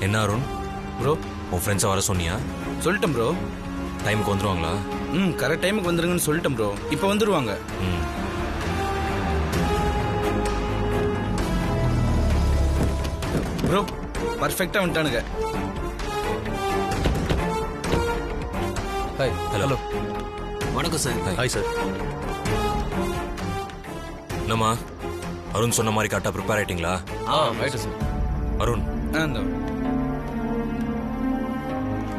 என்ன அருண் ப்ரோ உன் ஃப்ரெண்ட்ஸை வர சொன்னியா? சொல்லிட்டேன் ப்ரோ. டைமுக்கு வந்துருவாங்களா? கரெக்ட் டைமுக்கு வந்துருங்கன்னு சொல்லிட்டேன் ப்ரோ. இப்போ வந்துருவாங்க. ப்ரோ பர்ஃபெக்டா வந்துட்டானுங்க. ஹாய். ஹலோ. வணக்கம் சார். Hi sir. என்னம்மா அருண் சொன்ன மாதிரி கரெக்டாக ப்ரிப்பேர் ஆயிட்டீங்களா? Right sir. அருண் இந்த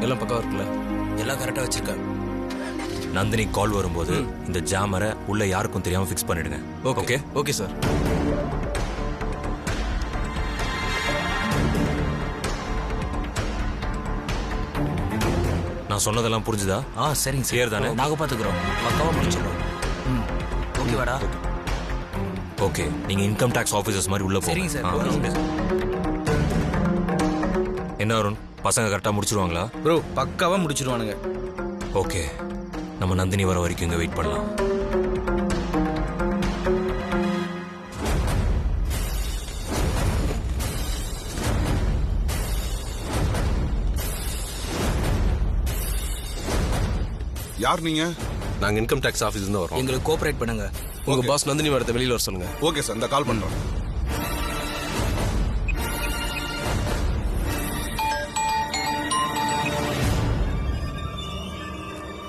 எல்லாம் பக்கம் இருக்குல்ல? எல்லாம் கரெக்டாக வச்சிருக்கேன். நந்தினி கால் வரும்போது இந்த ஜாமரை உள்ள யாருக்கும் தெரியாம ஃபிக்ஸ் பண்ணிடுங்க. Okay okay sir. நான் சொன்னதெல்லாம் புரிஞ்சுதா? சரிங்க கிளியர் தானே? நாங்கள் பார்த்துக்குறோம். பக்காவாக முடிச்சிடறோம். ஓகேவாடா? ஓகே, நீங்க இன்கம் டாக்ஸ் ஆஃபீஸர்ஸ் மாதிரி உள்ள போங்க. சரிங்க சார். ஓகே. என்ன அருண், பசங்க கரெக்டாக முடிச்சிருவாங்களா? ப்ரோ பக்காவா முடிச்சிருவானுங்க. ஓகே, நம்ம நந்தினி வர வரைக்கும் இங்கே வெயிட் பண்ணலாம். யார் நீங்க? நாங்கள் இன்கம் டேக்ஸ் ஆஃபீஸ்லேருந்து வரோம். எங்களுக்கு கோஆபரேட் பண்ணுங்க. உங்கள் பாஸ் நந்தினி வரத்தை வெளியில் வர சொல்லுங்க. ஓகே சார், இந்த கால் பண்றேன்.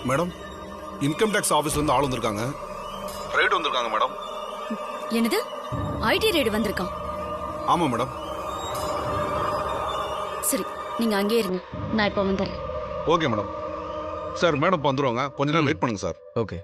மேடம், இன்கம் டேக்ஸ் ஆபீஸ்ல இருந்து ஆள் வந்திருக்காங்க. ரைடு வந்திருக்காங்க மேடம். என்னது? ஐடி ரைடு வந்திருக்கான்? ஆமா மேடம். சரி, நீங்க அங்கே இருங்க, நான் இப்ப வந்துடுறேன். Okay madam. சார் மேடம் இப்போ வந்துருவாங்க, கொஞ்ச நேரம் வெயிட் பண்ணுங்க சார். ஓகே.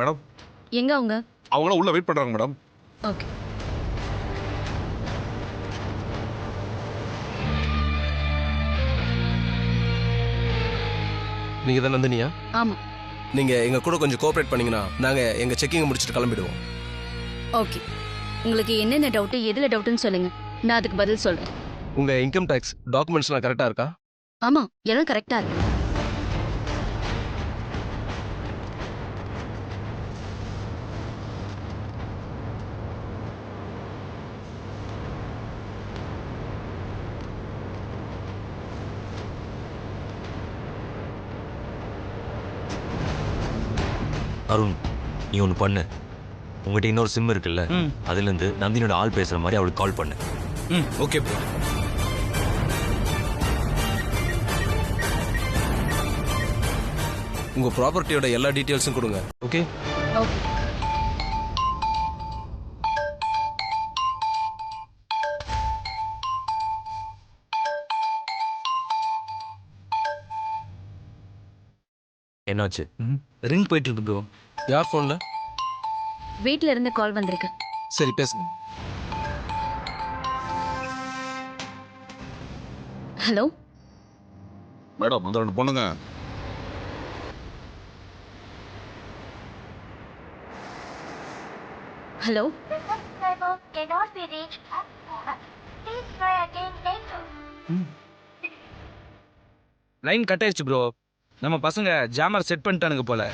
மேடம், எங்க அவங்க? அவங்களும் உள்ள வெயிட் பண்றாங்க மேடம். ஓகே. நீங்கள் தான் நந்தினியா? ஆமா. நீங்கள் எங்கள் கூட கொஞ்சம் கோஆப்ரேட் பண்ணீங்கன்னா நாங்கள் எங்கள் செக்கிங்கை முடிச்சுட்டு கிளம்பிடுவோம். ஓகே, உங்களுக்கு என்னென்ன டவுட்டு, எதுல டவுட்டுன்னு சொல்லுங்க, நான் அதுக்கு பதில் சொல்றேன். உங்கள் இன்கம் டேக்ஸ் டாக்குமெண்ட்ஸ்லாம் கரெக்டாக இருக்கா? ஆமா, எல்லாம் கரெக்டா இருக்கு. அருண், நீ ஒன்று பண்ணு. உங்ககிட்ட இன்னொரு சிம் இருக்குல்ல, அதுலேருந்து நந்தினியோட ஆள் பேசுகிற மாதிரி அவளுக்கு கால் பண்ணு. Okay bro. உங்கள் ப்ராப்பர்ட்டியோட எல்லா டீட்டெயில்ஸும் கொடுங்க. ஓகே. ஓகே. என்னாச்சு? ரிங் போயிட்டு இருக்கு ப்ரோ. யார் ஃபோனில்? வீட்ல இருந்து கால் வந்திருக்கு. சரி, பேசுங்க. ஹலோ. மேடம், அந்த ரெண்டு பொண்ணுங்க. Hello. cannot be reached at moment. Please try again later. Line cut ஆயிடுச்சு ப்ரோ. நம்ம பசங்க ஜாமர் செட் பண்ணிட்டானுங்க போல.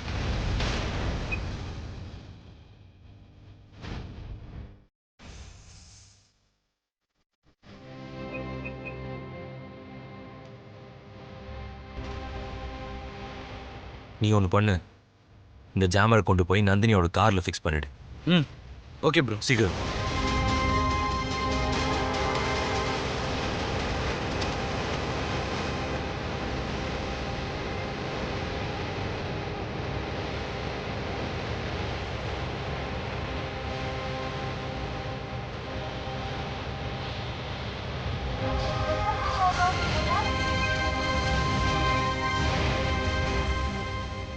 நீ ஒன்று பண்ணு, இந்த ஜாமரை கொண்டு போய் நந்தினியோட காரில் ஃபிக்ஸ் பண்ணிடு. Okay bro. சீக்கிரம்.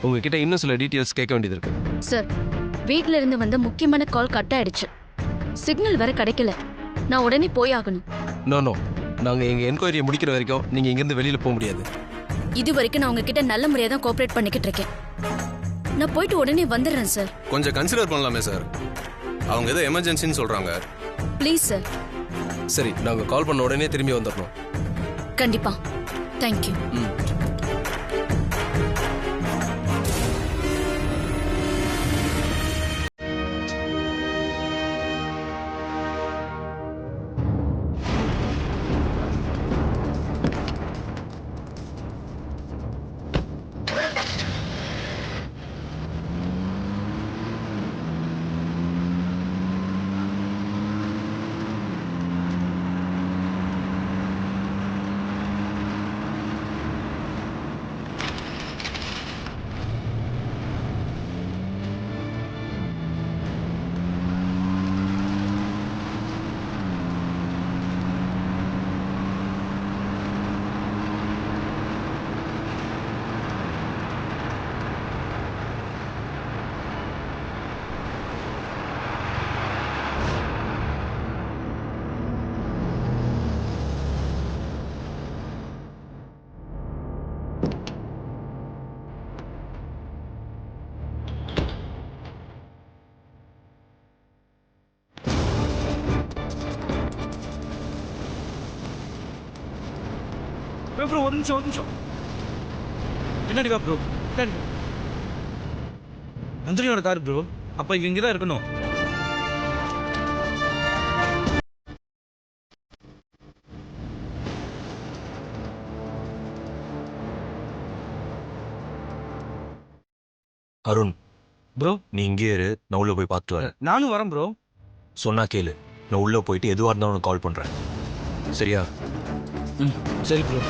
உங்ககிட்ட இன்னும் சில டீட்டெயில்ஸ் கேட்க வேண்டியது இருக்கு. சார், வீட்ல இருந்து வந்த முக்கியமான கால் கட் ஆயிடுச்சு. சிக்னல் வேற கிடைக்கல. நான் உடனே போய் ஆகணும். நோ நாங்கள் எங்கள் என்கொயரியை முடிக்கிற வரைக்கும் நீங்கள் இங்கேருந்து வெளியில் போக முடியாது. இது வரைக்கும் நான் உங்ககிட்ட நல்ல முறையா தான் கோஆபரேட் பண்ணிக்கிட்டு இருக்கேன். நான் போயிட்டு உடனே வந்துடுறேன் சார். கொஞ்சம் கன்சிடர் பண்ணலாமே சார். அவங்க ஏதோ எமர்ஜென்சின்னு சொல்றாங்க. Please sir. சரி, நாங்க கால் பண்ண உடனே திரும்பி வந்துடணும். கண்டிப்பா. தேங்க்யூ. ப்ரோ ஒரு நிமிஷம். பின்னாடி வா ப்ரோ. நந்தினியோட car bro. அப்ப இங்க தான் இருக்கணும். அருண் ப்ரோ நீ இங்கே இரு, நான் உள்ள போய் பார்த்துட்டு வரேன். நானும் வரேன் ப்ரோ. சொன்னா கேளு, நான் உள்ள போயிட்டு எதுவாக இருந்தாலும் உனக்கு கால் பண்றேன். சரியா? சரி ப்ரோ.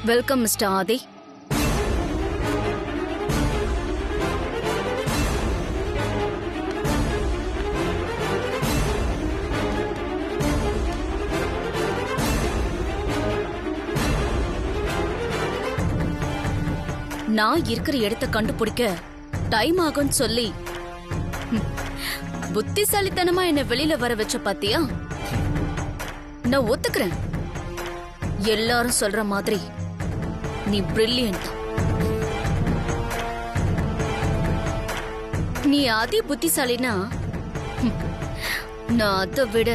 வெல்கம் மிஸ்டர் ஆதி. நான் இருக்கிற இடத்தை கண்டுபிடிக்க டைம் ஆகும்னு சொல்லி புத்திசாலித்தனமா என்ன வெளியில வர வச்ச பாத்தியா? நான் ஒத்துக்கிறேன், எல்லாரும் சொல்ற மாதிரி நீ பிரில்லியன்ட். நீ அதி புத்திசாலினா நான் அதை விட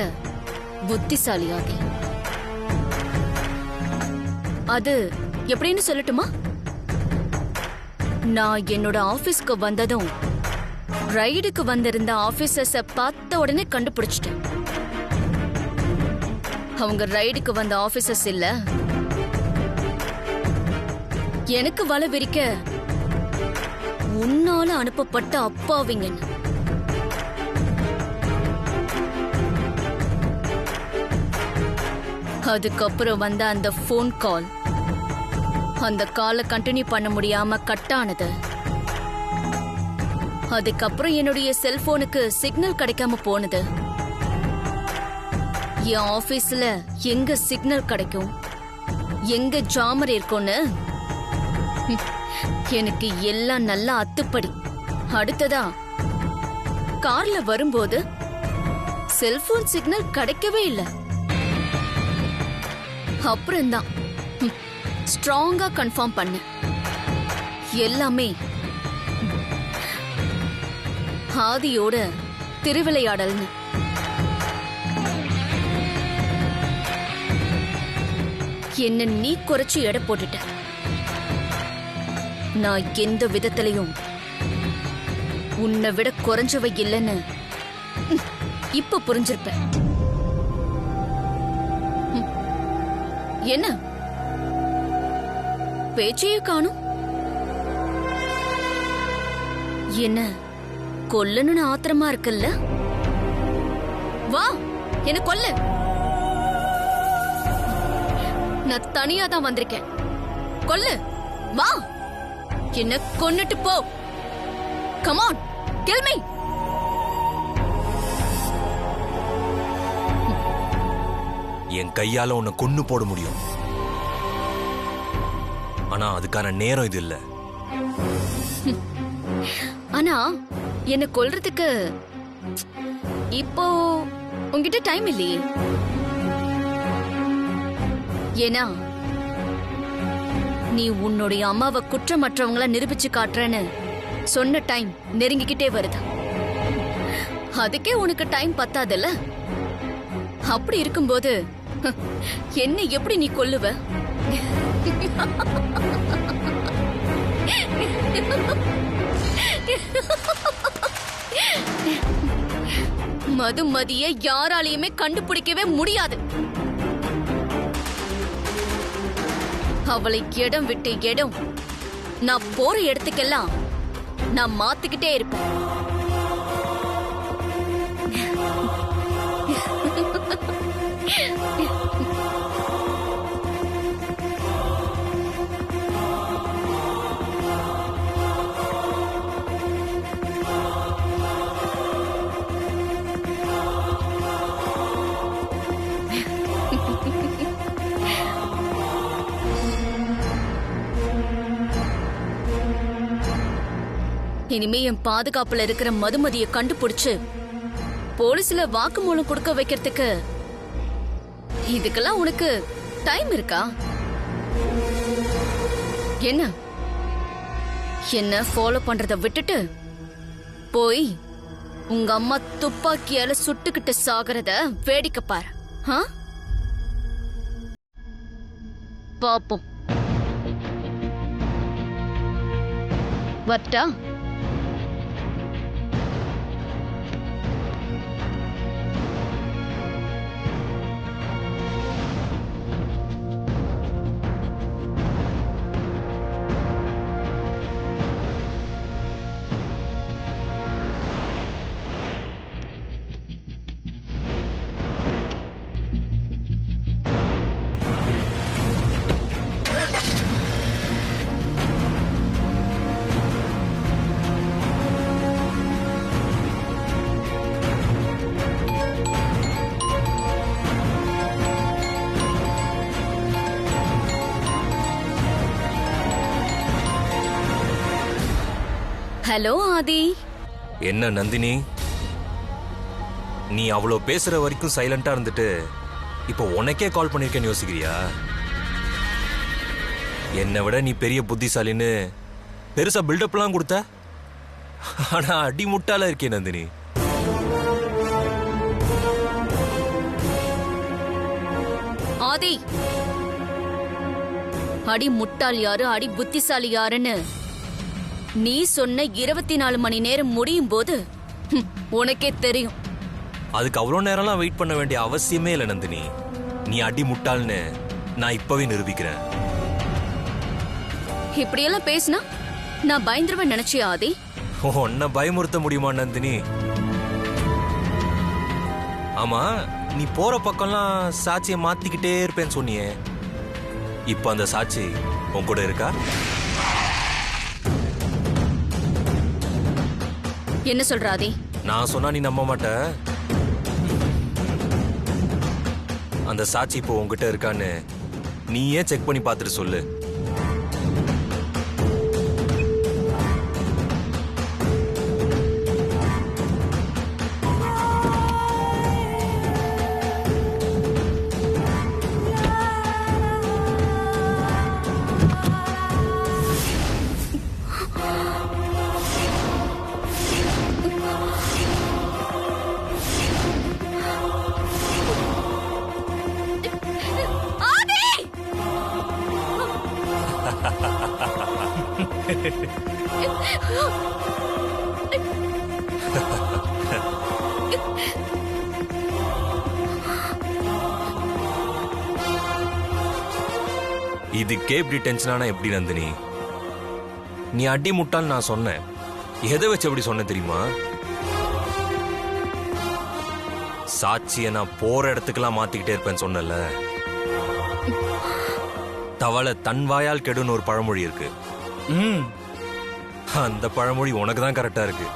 புத்திசாலி ஆதி. அது எப்படின்னு சொல்லட்டுமா? நான் என்னோட ஆபீஸ்க்கு வந்ததும் ரைடுக்கு வந்திருந்த ஆபீசர்ஸ பார்த்த உடனே கண்டுபிடிச்சிட்டேன். அவங்க ரைடுக்கு வந்த ஆபீசர்ஸ் இல்ல, எனக்கு வலை விரிக்க உன்னால அனுப்பப்பட்ட அப்பாவிங்க. அதுக்கப்புறம் வந்த அந்த போன் கால், அந்த காலை கண்டினியூ பண்ண முடியாம கட் ஆனது. அதுக்கப்புறம் என்னுடைய செல்போனுக்கு சிக்னல் கிடைக்காம போனது. என் ஆபீஸ்ல எங்க சிக்னல் கிடைக்கும், எங்க ஜாமர் இருக்கும்னு எனக்கு எல்லாம் நல்லா அத்துப்படி. அடுத்ததா கார்ல வரும்போது செல்போன் சிக்னல் கிடைக்கவே இல்லை. அப்புறம்தான் ஸ்ட்ராங்கா கன்ஃபார்ம் பண்ண எல்லாமே ஆதியோட திருவிளையாடல்னு. என்ன நீ குறைச்சு எடை போட்டுட்ட. நான் எந்த விதத்திலையும் உன்னை விட குறைஞ்சவை இல்லைன்னு இப்ப புரிஞ்சிருப்ப. என்ன பேச்சையே காணும்? என்ன கொல்லணும்னு ஆத்திரமா இருக்குல்ல? வா, என்ன கொல்லு. நான் தனியா தான் வந்திருக்கேன். கொல்லு, வா, என்ன கொன்னுட்டு போ. Come on, kill me. என் கையால உன்னை கொன்னு போட முடியும். ஆனா அதுக்கான நேரம் இது இல்ல. ஆனா என்ன கொல்றதுக்கு இப்போ உன்கிட்ட டைம் இல்லையே. ஏன்னா நீ உன்னுடைய அம்மாவை குற்றமற்றவங்கள நிரூபிச்சு காட்டுறேன்னு சொன்ன டைம் நெருங்கிக்கிட்டே வருது. அதுக்கே உனக்கு டைம் பத்தாதுல்ல? அப்படி இருக்கும்போது என்ன எப்படி நீ கொல்லுவ? மதுமதிய யாராலையுமே கண்டுபிடிக்கவே முடியாது. அவளை இடம் விட்டு இடம் நான் போற இடத்துக்கெல்லாம் நான் மாத்திக்கிட்டே இருப்பேன். இனிமே என் பாதுகாப்புல இருக்கிற மதுமதிய கண்டுபிடிச்சு போலீஸ்ல வாக்குமூலம் கொடுக்க வைக்கிறதுக்கு இதுக்கெல்லாம் உனக்கு டைம் இருக்கா? என்ன ஃபாலோ பண்றத விட்டுட்டு போய் உங்க அம்மா துப்பாக்கியால சுட்டுக்கிட்டு சாகிறத வேடிக்கை பாரு. பாப்போம். வட்டா ஹலோ ஆதி. என்ன நந்தினி, நீ அவ்வளோ பேசுற வரைக்கும் சைலண்டா இருந்துட்டு இப்போ உனக்கே கால் பண்ணிருக்கேன்னு யோசிக்கிறியா? என்னை விட நீ பெரிய புத்திசாலின்னு பெருசா பில்டப்லாம் கொடுத்த. ஆனா அடி முட்டால இருக்கே நந்தினி. ஆதி, அடி முட்டாள் யாரு அடி புத்திசாலி யாருன்னு நீ சொன்ன 24 மணி நேரம் முடியும் போது உனக்கே தெரியும். அதுக்கு அவ்வளோ நேரம்லாம் வெயிட் பண்ண வேண்டிய அவசியமே இல்லை நந்தினி. நீ அடி முட்டாள்னு நான் இப்பவே நிரூபிக்கிறேன். இப்படியெல்லாம் பேசினா நான் பயந்துருவேன் நினைச்சியா ஆதி? உன்னை பயமுறுத்த முடியுமா நந்தினி? ஆமா, நீ போற பக்கம்லாம் சாட்சியை மாத்திக்கிட்டே இருப்பேன்னு சொன்னியே, இப்ப அந்த சாட்சி உன் கூட இருக்கா? என்ன சொல்ற ஆதி? நான் சொன்னா நீ நம்ப மாட்ட. அந்த சாட்சி இப்போ உங்ககிட்ட இருக்கான்னு நீயே செக் பண்ணி பார்த்துட்டு சொல்லு. இதுக்கே இப்படி டென்ஷனானா எப்படி நந்தினி? நீ அடி முட்டான்னு நான் சொன்னேன். எதை வச்சு எப்படி சொன்ன தெரியுமா? சாட்சியை நான் போற இடத்துக்கெல்லாம் மாத்திக்கிட்டே இருப்பேன்னு சொன்னல. தவளை தன் வாயால் கெடுன்னு ஒரு பழமொழி இருக்கு. அந்த பழமொழி உனக்கு தான் கரெக்டா இருக்கு.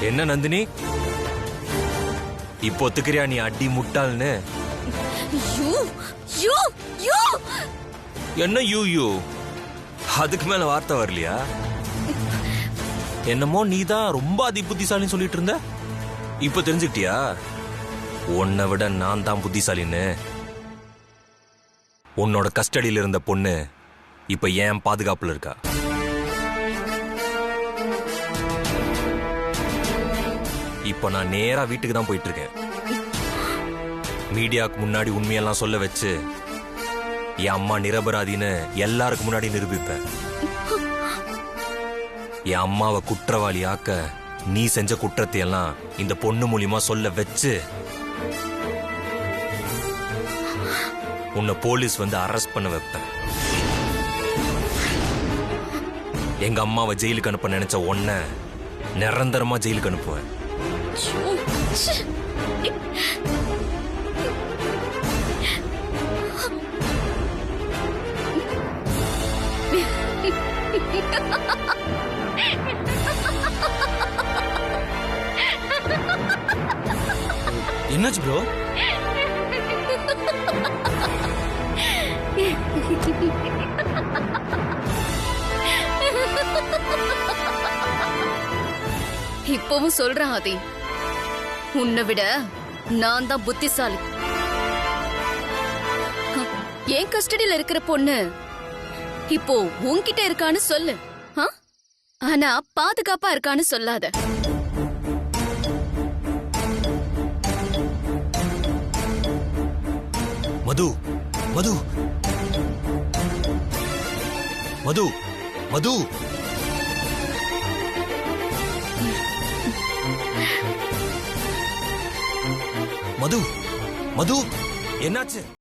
என்ன நந்தினி, இப்போ ஒத்துக்கிறியா நீ அடி முட்டாள்னு? என்ன யூ யூ? அதுக்கு மேல வார்த்தை வரலையா? என்னமோ நீதான் ரொம்ப அதி புத்திசாலின்னு சொல்லிட்டு இருந்த. இப்ப தெரிஞ்சுக்கிட்டியா உன்னை விட நான் தான் புத்திசாலின்னு? உன்னோட கஸ்டடியில இருந்த பொண்ணு இப்ப ஏன் பாதுகாப்புல இருக்கா. இப்ப நான் நேரா வீட்டுக்கு தான் போயிட்டு இருக்கேன். மீடியாவுக்கு முன்னாடி உண்மையெல்லாம் சொல்ல வச்சு என் அம்மா நிரபராதின்னு எல்லாருக்கும் முன்னாடி நிரூபிப்பேன். என் அம்மாவை குற்றவாளி ஆக்க நீ செஞ்ச குற்றத்தை எல்லாம் இந்த பொண்ணு மூலியமா சொல்ல வச்சு உன்னை போலீஸ் வந்து அரெஸ்ட் பண்ண வைப்பேன். எங்க அம்மாவை ஜெயிலுக்கு அனுப்ப நினைச்ச உன்னை நிரந்தரமா ஜெயிலுக்கு அனுப்புவேன். என்னாச்சு ப்ரோ? இப்பவும் சொல்றேன் ஆதி, உன்னை விட நான் தான் புத்திசாலி. என் கஸ்டடியில இருக்கிற பொண்ணு இப்போ உன்கிட்ட இருக்கான்னு சொல்லு. ஆனா பாதுகாப்பா இருக்கான்னு சொல்லாத. மது மது மது மது மது மது என்னாச்சு?